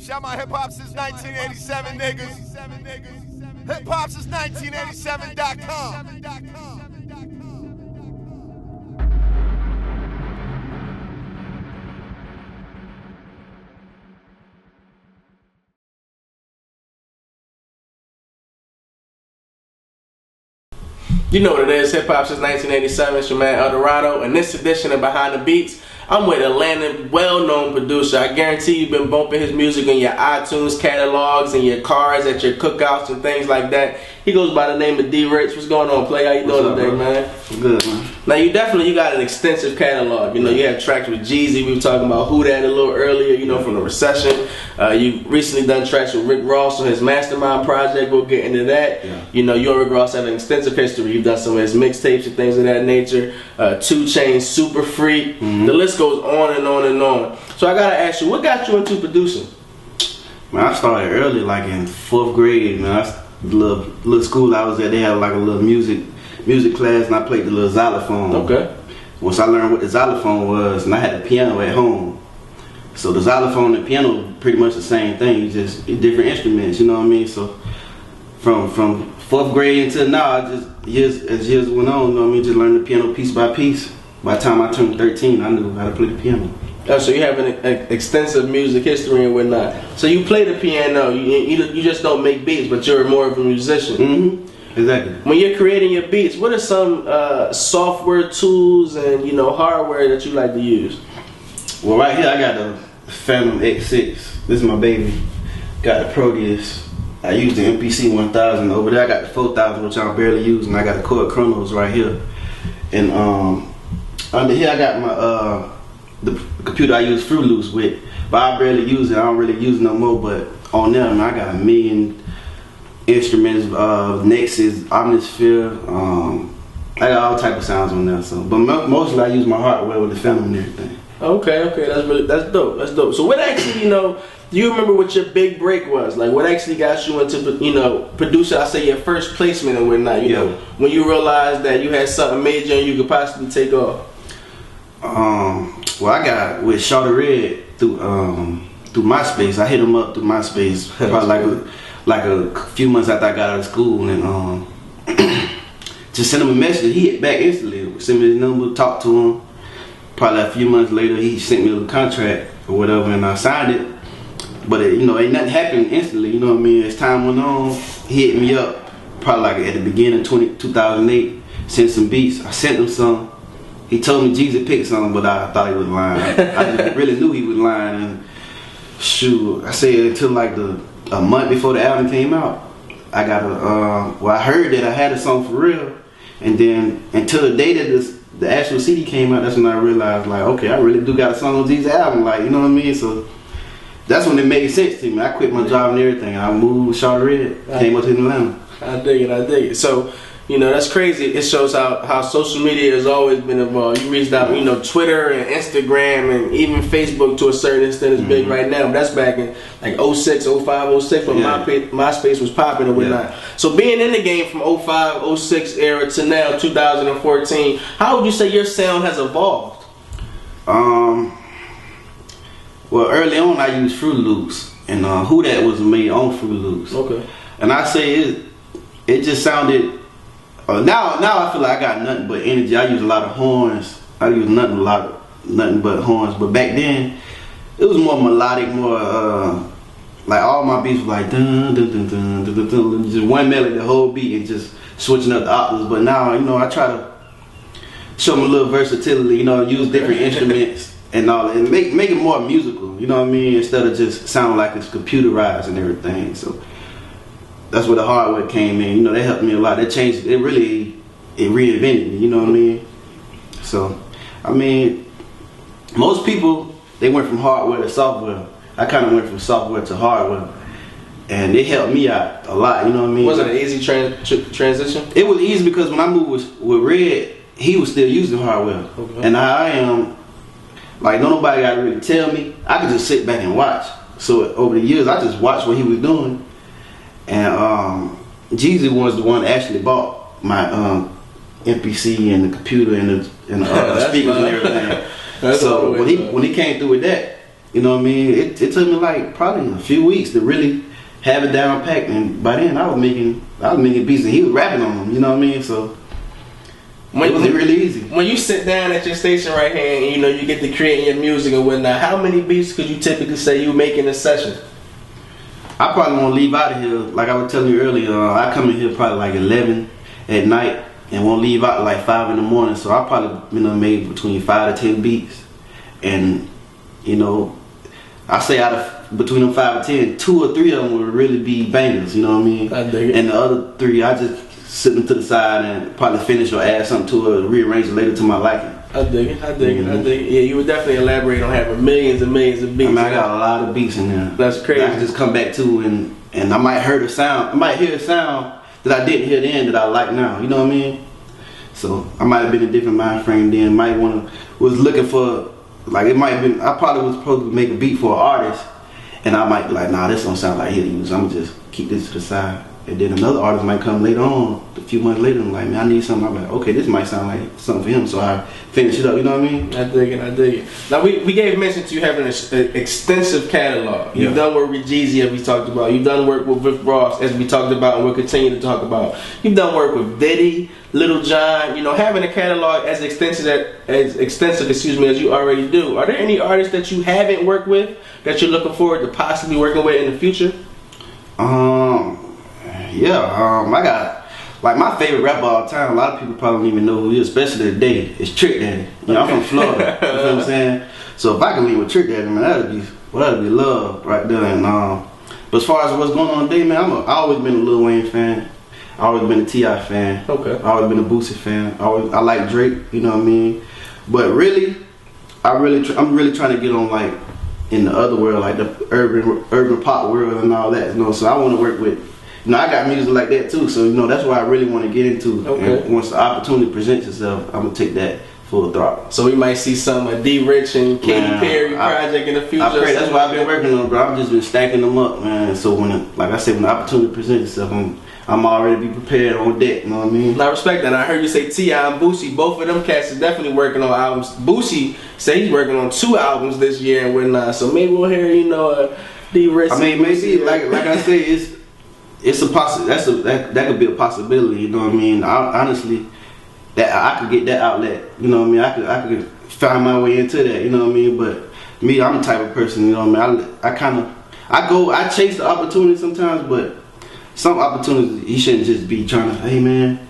Shout my hip hop since 1987, niggas. Hip hop since 1987.com. You know what it is, hip hop since 1987. It's your man Eldorado. In this edition of Behind the Beats, I'm with Atlanta well-known producer. I guarantee you've been bumping his music in your iTunes catalogs and your cars at your cookouts and things like that. He goes by the name of D.Rich. What's going on, Play? How you doing today, man? Good, man. Now, you got an extensive catalog. You know, you have tracks with Jeezy. We were talking about Who That a little earlier, you know, from the recession. You recently done tracks with Rick Ross on his Mastermind project. We'll get into that. Yeah. You know, you and Rick Ross have an extensive history. You've done some of his mixtapes and things of that nature. 2 Chainz, Super Freak. The list goes on and on and on. So I gotta ask you, what got you into producing? Man, I started early, like in 4th grade, man. Little school I was at, they had like a little music class, and I played the little xylophone. Okay. Once I learned what the xylophone was, and I had a piano at home. So the xylophone and the piano pretty much the same thing, just different instruments, you know what I mean? So from 4th grade until now, as years went on, you know what I mean, just learned the piano piece by piece. By the time I turned 13, I knew how to play the piano. Oh, so you have an extensive music history and whatnot. So you play the piano, you just don't make beats, but you're more of a musician. Mm-hmm. Exactly. When you're creating your beats, what are some software tools and, you know, hardware that you like to use? Well, right here I got the Phantom X6. This is my baby. Got the Proteus. I use the MPC 1000. Over there I got the 4000, which I'm barely using. I got the Chord Chronos right here. And under here I got my the computer I use Fruit Loops with, but I barely use it. I don't really use it no more. But on there, man, I got a million instruments, Nexus, Omnisphere. I got all type of sounds on there. So, but mostly I use my hardware with the Phantom and everything. Okay, that's dope. That's dope. So what actually, you know, do you remember what your big break was? Like, what actually got you into, you know, producer? I say your first placement and whatnot. You know, when you realized that you had something major and you could possibly take off. Well, I got with Shawty Redd through MySpace. I hit him up through MySpace probably like a few months after I got out of school, and just sent him a message. He hit back instantly. Sent me his number, talked to him. Probably a few months later, he sent me a contract or whatever, and I signed it. But you know, ain't nothing happened instantly. You know what I mean? As time went on, he hit me up probably like at the beginning of 2008. Sent some beats. I sent him some. He told me Jeezy picked something, but I thought he was lying. I just really knew he was lying. And shoot, I said until like a month before the album came out, I got well, I heard that I had a song for real, and then until the day that the actual CD came out, that's when I realized, like, okay, I really do got a song on Jeezy's album, like, you know what I mean? So that's when it made sense to me. I quit my job and everything, and I moved with Shawty Redd, came up to Atlanta. I dig it. So, you know, that's crazy. It shows how social media has always been involved. You reached out, you know, Twitter and Instagram and even Facebook to a certain extent is big right now. But that's back in like 06, 05, 06 when MySpace was popping and whatnot. Yeah. So being in the game from 05, 06 era to now 2014, how would you say your sound has evolved? Well, early on I used Fruit Loops, and Who That was made on Fruit Loops. Okay. And I say it just sounded. Now I feel like I got nothing but energy. I use a lot of horns. I use nothing but horns. But back then, it was more melodic, more like all my beats were like dun dun dun dun dun dun, dun, just one melody, the whole beat, and just switching up the octaves. But now, you know, I try to show them a little versatility. You know, use different instruments and all, and make it more musical. You know what I mean? Instead of just sounding like it's computerized and everything. So that's where the hardware came in. You know, that helped me a lot. That changed. It reinvented me. You know what I mean? So, I mean, most people, they went from hardware to software. I kind of went from software to hardware, and it helped me out a lot. You know what I mean? Was it an easy transition? It was easy because when I moved with Red, he was still using hardware, and I am like nobody got to really tell me. I could just sit back and watch. So over the years, I just watched what he was doing. And Jeezy was the one that actually bought my MPC and the computer and the speakers and everything. So when he came through with that, You know what I mean? It took me like probably a few weeks to really have it down packed, and by then I was making beats and he was rapping on them. You know what I mean? So it was really easy. When you sit down at your station right here and you get to create your music and whatnot, how many beats could you typically say you make in a session? I probably won't leave out of here, like I was telling you earlier, I come in here probably like 11 at night and won't leave out like 5 in the morning. So I probably made between 5 to 10 beats. And I say out of between them 5 or 10, 2 or 3 of them would really be bangers, you know what I mean? I dig it. And the other 3, I just sit them to the side and probably finish or add something to it or rearrange it later to my liking. I dig it. Yeah, you would definitely elaborate on having millions and millions of beats. I mean, I got a lot of beats in there. That's crazy. That I can just come back to and I might hear a sound that I didn't hear then that I like now, you know what I mean? So I might have been in a different mind frame then, was looking for, like it might have been, I probably was supposed to make a beat for an artist and I might be like, nah, this don't sound like he'll use, I'm gonna just keep this to the side. And then another artist might come later on, a few months later, and like, man, I need something. I'm like, okay, this might sound like something for him, so I finish it up, you know what I mean? I dig it. Now, we gave mention to you having an extensive catalog. You've done work with Jeezy, as we talked about. You've done work with Rick Ross, as we talked about, and we'll continue to talk about. You've done work with Diddy, Lil Jon. Having a catalog as extensive as you already do. Are there any artists that you haven't worked with that you're looking forward to possibly working with in the future? I got, like, my favorite rapper all the time. A lot of people probably don't even know who he is, especially today. It's Trick Daddy. I'm from Florida. You know what I'm saying? So if I can leave with Trick Daddy, man, that'd be love right there. And but as far as what's going on today, man, I always been a Lil Wayne fan. I always been a T.I. fan. Okay. I always been a Boosie fan. I like Drake. You know what I mean? But really, I'm really trying to get on like in the other world, like the urban pop world and all that. So I want to work with. I got music like that too, so that's what I really want to get into. Okay. And once the opportunity presents itself, I'm gonna take that full throttle. So we might see some D.Rich and Katy Perry project in the future. I pray that's what I've been working on, bro. I've just been stacking them up, man. So when the opportunity presents itself, I'm already be prepared on deck. You know what I mean? I respect that. I heard you say T.I. and Boosie. Both of them cats are definitely working on albums. Boosie say he's working on 2 albums this year and whatnot. So maybe we'll hear D.Rich. I mean, maybe like I say, it's a that could be a possibility, you know what I mean? Honestly, that I could get that outlet, you know what I mean? I could find my way into that, you know what I mean? But me, I'm the type of person, you know what I mean? I chase the opportunity sometimes, but some opportunities you shouldn't just be trying to, hey man,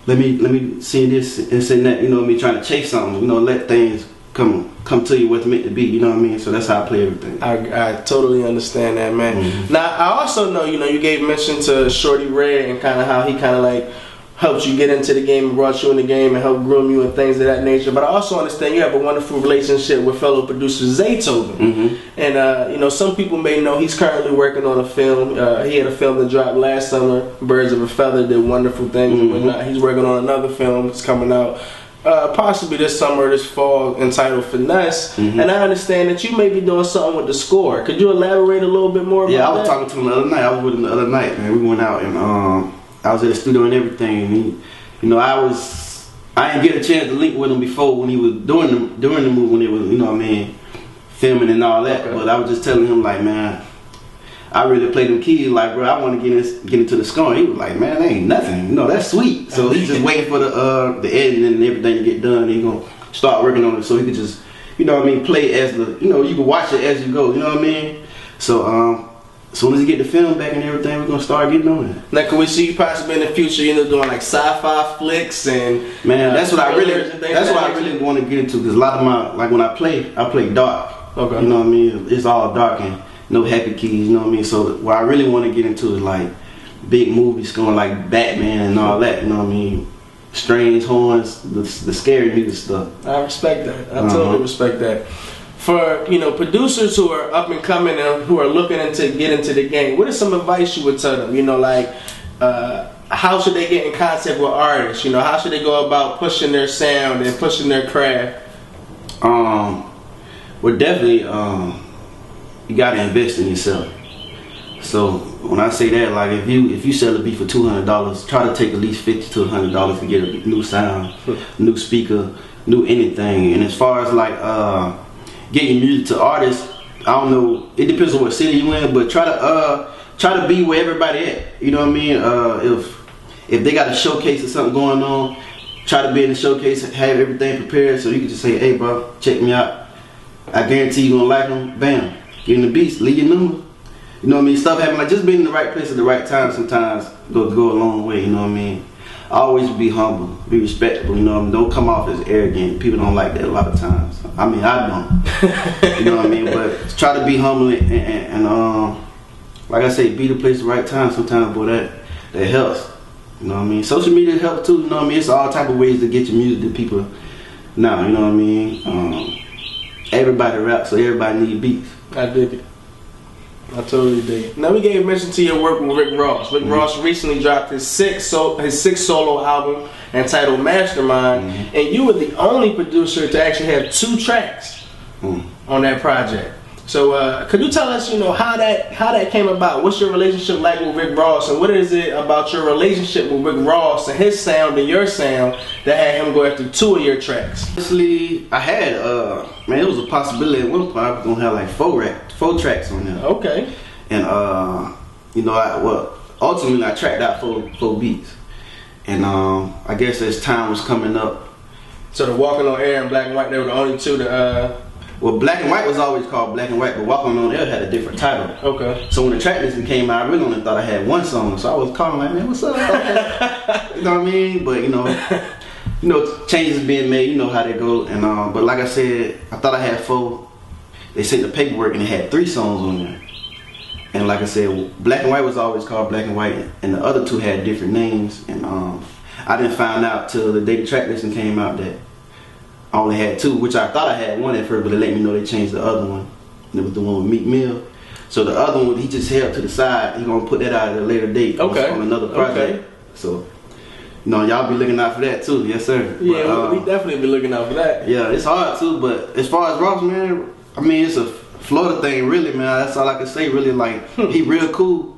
let me see this and say that, you know what I mean? Trying to chase something, let things come to you what's meant to be, you know what I mean? So that's how I play everything. I totally understand that, man. Mm-hmm. Now I also know, you gave mention to Shawty Redd and kind of how he kind of like helped you get into the game and brought you in the game and helped groom you and things of that nature. But I also understand you have a wonderful relationship with fellow producer Zaytoven. Mm-hmm. And some people may know he's currently working on a film. He had a film that dropped last summer, Birds of a Feather, did wonderful things and whatnot. He's working on another film that's coming out possibly this summer, this fall, entitled Finesse. And I understand that you may be doing something with the score. Could you elaborate a little bit more about that? Yeah, I was talking to him the other night. I was with him the other night, man. We went out and I was at the studio and everything. And I didn't get a chance to link with him before when he was during the movie, when it was, filming and all that. Okay. But I was just telling him, like, man, I really played them keys, like, bro, I want to get into the score. He was like, man, that ain't nothing. That's sweet. So he's just waiting for the editing and everything to get done. He's going to start working on it so he could just, play as the, you can watch it as you go, you know what I mean? So, as soon as he get the film back and everything, we're going to start getting on it. Now, can we see you possibly in the future, doing like sci-fi flicks and... Man, that's what I really want to get into, because a lot of my, like when I play dark. Okay. You know what I mean? It's all dark and no happy keys, you know what I mean? So what I really want to get into is like big movies going like Batman and all that, you know what I mean? Strange horns, the scary music stuff. I respect that. I totally respect that. For producers who are up and coming and who are looking to get into the game, what is some advice you would tell them? How should they get in contact with artists? How should they go about pushing their sound and pushing their craft? Well, definitely, you gotta invest in yourself. So when I say that, like if you sell a beat for $200, try to take at least $50 to $100 to get a new sound, new speaker, new anything. And as far as like getting music to artists, I don't know. It depends on what city you in, but try to be where everybody at. You know what I mean? If they got a showcase or something going on, try to be in the showcase, have everything prepared so you can just say, "Hey, bro, check me out. I guarantee you gonna like them." Bam, get in the beats, leave your number. You know what I mean? Stuff happen like just being in the right place at the right time. Sometimes go a long way. You know what I mean? Always be humble, be respectable. You know what I mean? Don't come off as arrogant. People don't like that a lot of times. I mean, I don't. You know what I mean? But try to be humble and like I say, be the place at the right time. Sometimes, boy, that helps. You know what I mean? Social media helps too. You know what I mean? It's all type of ways to get your music to people now. You know what I mean? Everybody raps, so everybody need beats. I dig it. I totally dig it. Now we gave mention to your work with Rick Ross. Rick Ross recently dropped his sixth solo album entitled Mastermind, and you were the only producer to actually have 2 tracks on that project. So could you tell us, how that came about? What's your relationship like with Rick Ross, and what is it about your relationship with Rick Ross and his sound and your sound that had him go after 2 of your tracks? Honestly, I had it was a possibility at one point I was gonna have like 4 tracks on there. Okay. And ultimately I tracked out 4 beats, and I guess as time was coming up. So the Walkin On Air and Black and White, they were the only 2 to. Well, Black and White was always called Black and White, but Walkin On Air had a different title. Okay. So when the track listing came out, I really only thought I had 1 song. So I was calling like, man, what's up? Okay. You know what I mean? But changes being made. You know how they go. And but like I said, I thought I had 4. They sent the paperwork and it had 3 songs on there. And like I said, Black and White was always called Black and White, and the other 2 had different names. And I didn't find out till the day the track listing came out that I only had 2, which I thought I had 1 at first, but they let me know they changed the other one. And it was the one with Meek Mill. So the other one, he just held to the side. He gonna put that out at a later date on another project. Okay. So, y'all be looking out for that too. Yes, sir. Yeah, but, we definitely be looking out for that. Yeah, it's hard too, but as far as Ross, man, I mean, it's a Florida thing, really, man. That's all I can say, really. Like, he real cool.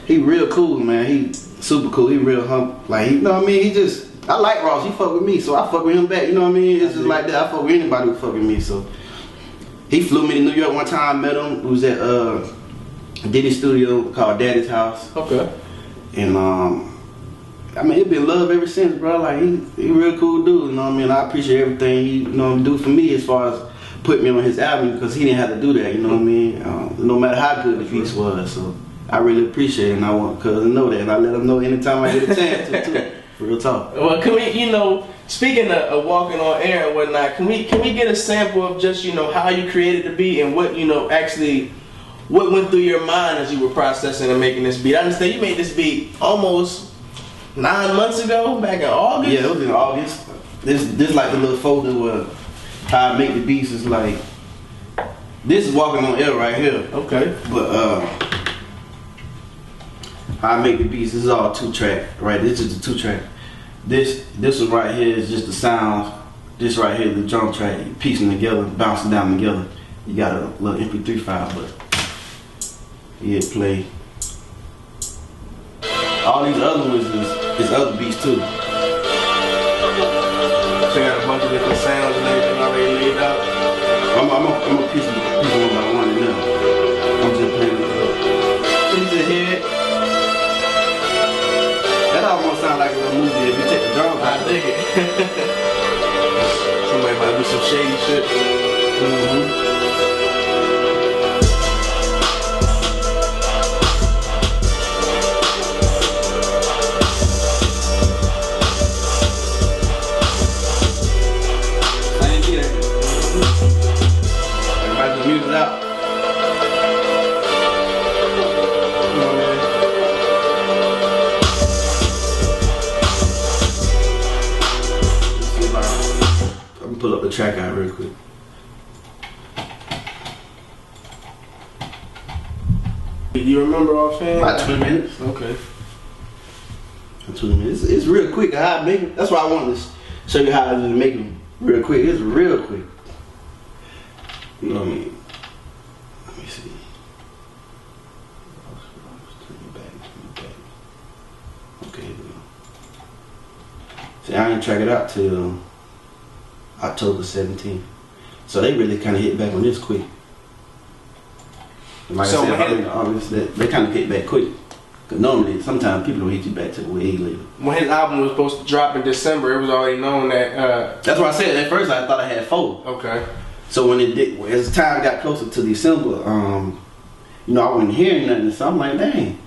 He real cool, man. He super cool. He real humble. Like, you know what I mean? I like Ross, he fuck with me, so I fuck with him back, you know what I mean? It's just like that, I fuck with anybody who fuck with me, so. He flew me to New York one time, I met him, it was at Diddy's studio called Daddy's House. Okay. And I mean, it been love ever since, bro. Like, he real cool dude, you know what I mean? I appreciate everything he, do for me as far as putting me on his album, because he didn't have to do that, you know what I mean? No matter how good the piece was, so. I really appreciate it, and I want Cuz to know that, and I let him know anytime I get a chance to, too. Real talk. Well, can we, speaking of Walkin On Air and whatnot, can we get a sample of just, how you created the beat and what, actually, what went through your mind as you were processing and making this beat? I understand you made this beat almost 9 months ago, back in August? Yeah, it was in August. This like the little folder where how I make the beats is like, this is Walkin On Air right here. Okay. But how I make the beats, this is all 2-track, right? This is the 2-track. This one right here is just the sounds. This right here is the drum track. You piece them together, bouncing down together. You got a little MP3 file, but yeah, play. All these other ones is other beats too. So you got a bunch of different sounds and everything already laid out? I'm a piece of one by one now. I'm just playing it. Piece of head. That almost sound like a little movie if you take the drums out. I dig it. Somebody might do some shady shit. Everybody's the music out. Pull up the track out real quick. Do you remember offhand? About 20 minutes. Okay. 20 minutes. It's real quick how I make it. That's why I wanted to show you how I just make them real quick. It's real quick. You know what I mean? Let me see. Okay, here we go. See, I didn't track it out till October 17th. So they really kind of hit back on this quick. Like So I said, obviously, they kind of kick back quick. Cause normally, sometimes people don't hit you back to way later. when his album was supposed to drop in December, it was already known that. That's why I said at first I thought I had 4. Okay. So when it did, as time got closer to December, you know, I wasn't hearing nothing. So I'm like, dang,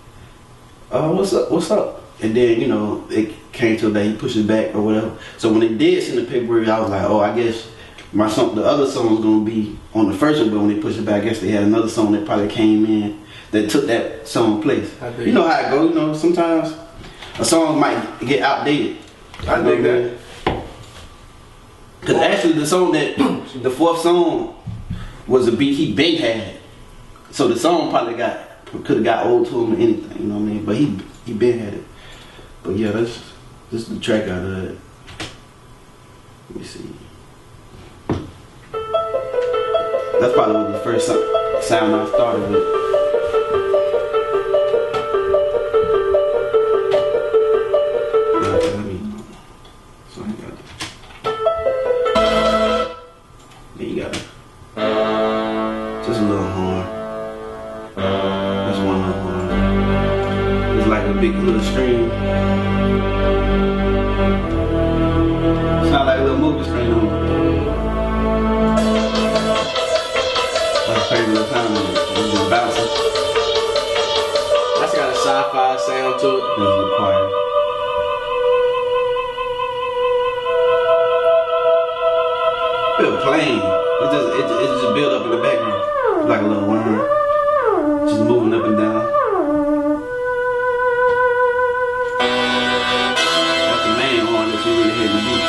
what's up? And then, you know, it came to a day he pushed it back or whatever. So when they did send the paperwork, I was like, oh, I guess the other song was gonna be on the first one, but when they pushed it back, I guess they had another song that probably came in that took that song place. You know how it goes, you know, sometimes a song might get outdated. I dig that. Cause actually the song that, the 4th song was a beat he been had. So the song probably could have got old to him or anything, you know what I mean? But he been had it. But yeah, this is the track out of it. Let me see. That's probably the first sound I started with. Just a little horn. That's one little horn. It's like a big little stream. Sound like a little movie screen on it. Like a crazy little time on it. It's just bouncing. That's got a sci-fi sound to it. It's a little quiet. Feel plain. It just build up in the background. Like a little worm. Just moving up and down. That's the main horn that you really hear the beat.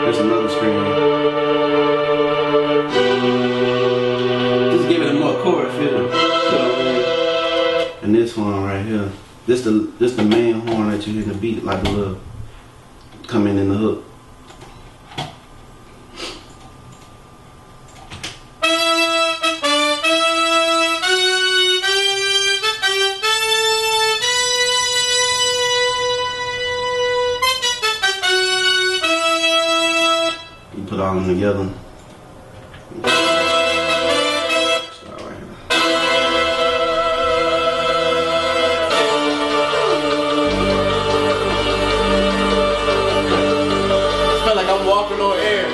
There's another screen. Just give it a more chorus feel. And this horn right here. This the main horn that you hear the beat, like a little coming in the hook. You put all them together. Start right here. I feel like I'm walking on air.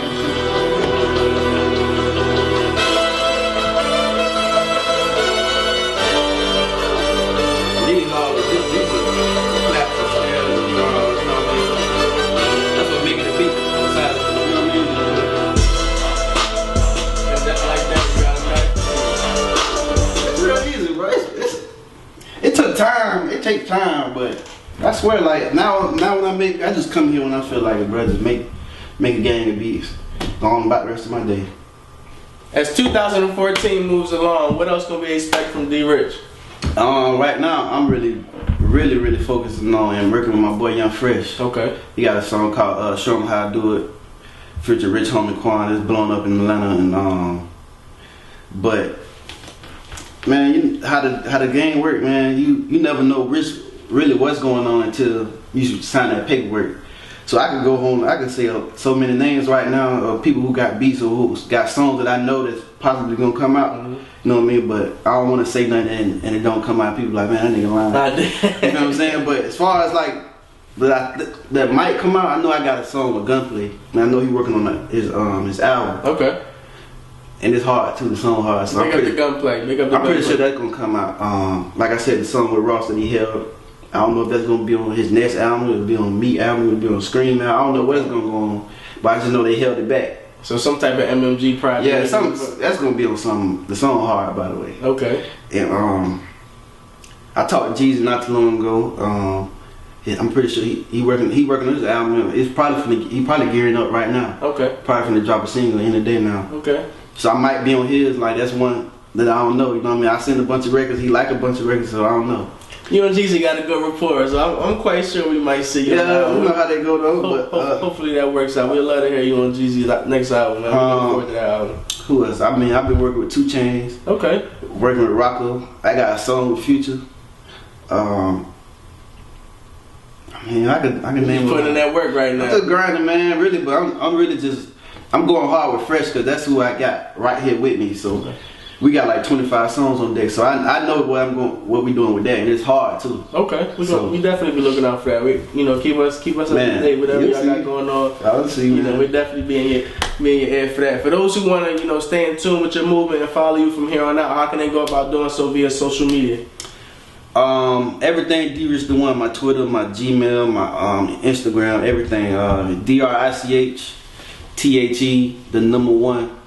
These are claps and snares and drums, you know what I mean? That's what making the beat inside of it, you know what I mean? And just like that, you got it right. It's real easy, bro. It took time. It takes time, but I swear, like now when I just come here when I feel like it, bro. Just make a gang of beats. Go on about the rest of my day. As 2014 moves along, what else can we expect from D.Rich? Right now I'm really focusing on and working with my boy Young Fresh. Okay. He got a song called "Show 'Em How I Do It," featuring Rich Homie Quan. It's blown up in Atlanta, and but man, how the game work, man. You never know really what's going on until you sign that paperwork. So I can go home, I can say so many names right now of people who got beats or who got songs that I know that's possibly gonna come out. Mm-hmm. You know what I mean? But I don't want to say nothing and it don't come out. People like, man, that nigga lying. You know what I'm saying? But as far as like that might come out, I know I got a song with Gunplay, and I know he working on his album. Okay. And it's hard too. The song hard. So Make up the Gunplay. I'm pretty sure that's gonna come out. Like I said, the song with Ross that he held. I don't know if that's gonna be on his next album. It'll be on Meek album. It'll be on Scream album. I don't know what's gonna go on, but I just know they held it back. So some type of MMG project. Yeah, that's gonna be on some. The song hard, by the way. Okay. And I talked to Jeezy not too long ago. I'm pretty sure he working on his album. It's probably he probably gearing up right now. Okay. Probably finna drop a single in the day now. Okay. So I might be on his. Like that's one that I don't know. You know what I mean? I send a bunch of records. He like a bunch of records, so I don't know. You and Jeezy got a good rapport, so I'm quite sure we might see you. Yeah, we know how they go though. But hopefully that works out. We'd love to hear you on Jeezy's next album, man. We look forward to that album. Who else? I mean, I've been working with 2 Chainz. Okay. Working with Rocco. I got a song with Future. I mean, I can name. You putting in that work right now. I'm just grinding, man. Really, but I'm really just I'm going hard with Fresh because that's who I got right here with me. So we got like 25 songs on deck. So I know what we doing with that, and it's hard too. Okay, we definitely be looking out for that. We, keep us up to date, whatever y'all got going on. I'll see. We definitely be in your ear for that. For those who want to stay in tune with your movement and follow you from here on out, how can they go about doing so via social media? Everything D.Rich the one, my Twitter, my Gmail, my Instagram, everything. DRICHTHE the number 1.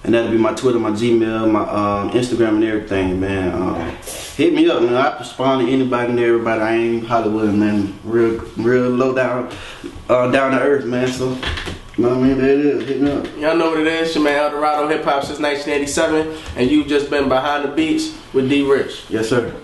And that'll be my Twitter, my Gmail, my Instagram, and everything, man. Hit me up, man. I respond to anybody and everybody. I ain't Hollywood, man. Real low down to earth, man. So, you know what I mean? There it is. Hit me up. Y'all know what it is. Your man Eldorado Hip Hop since 1987, and you've just been behind the beats with D.Rich. Yes, sir.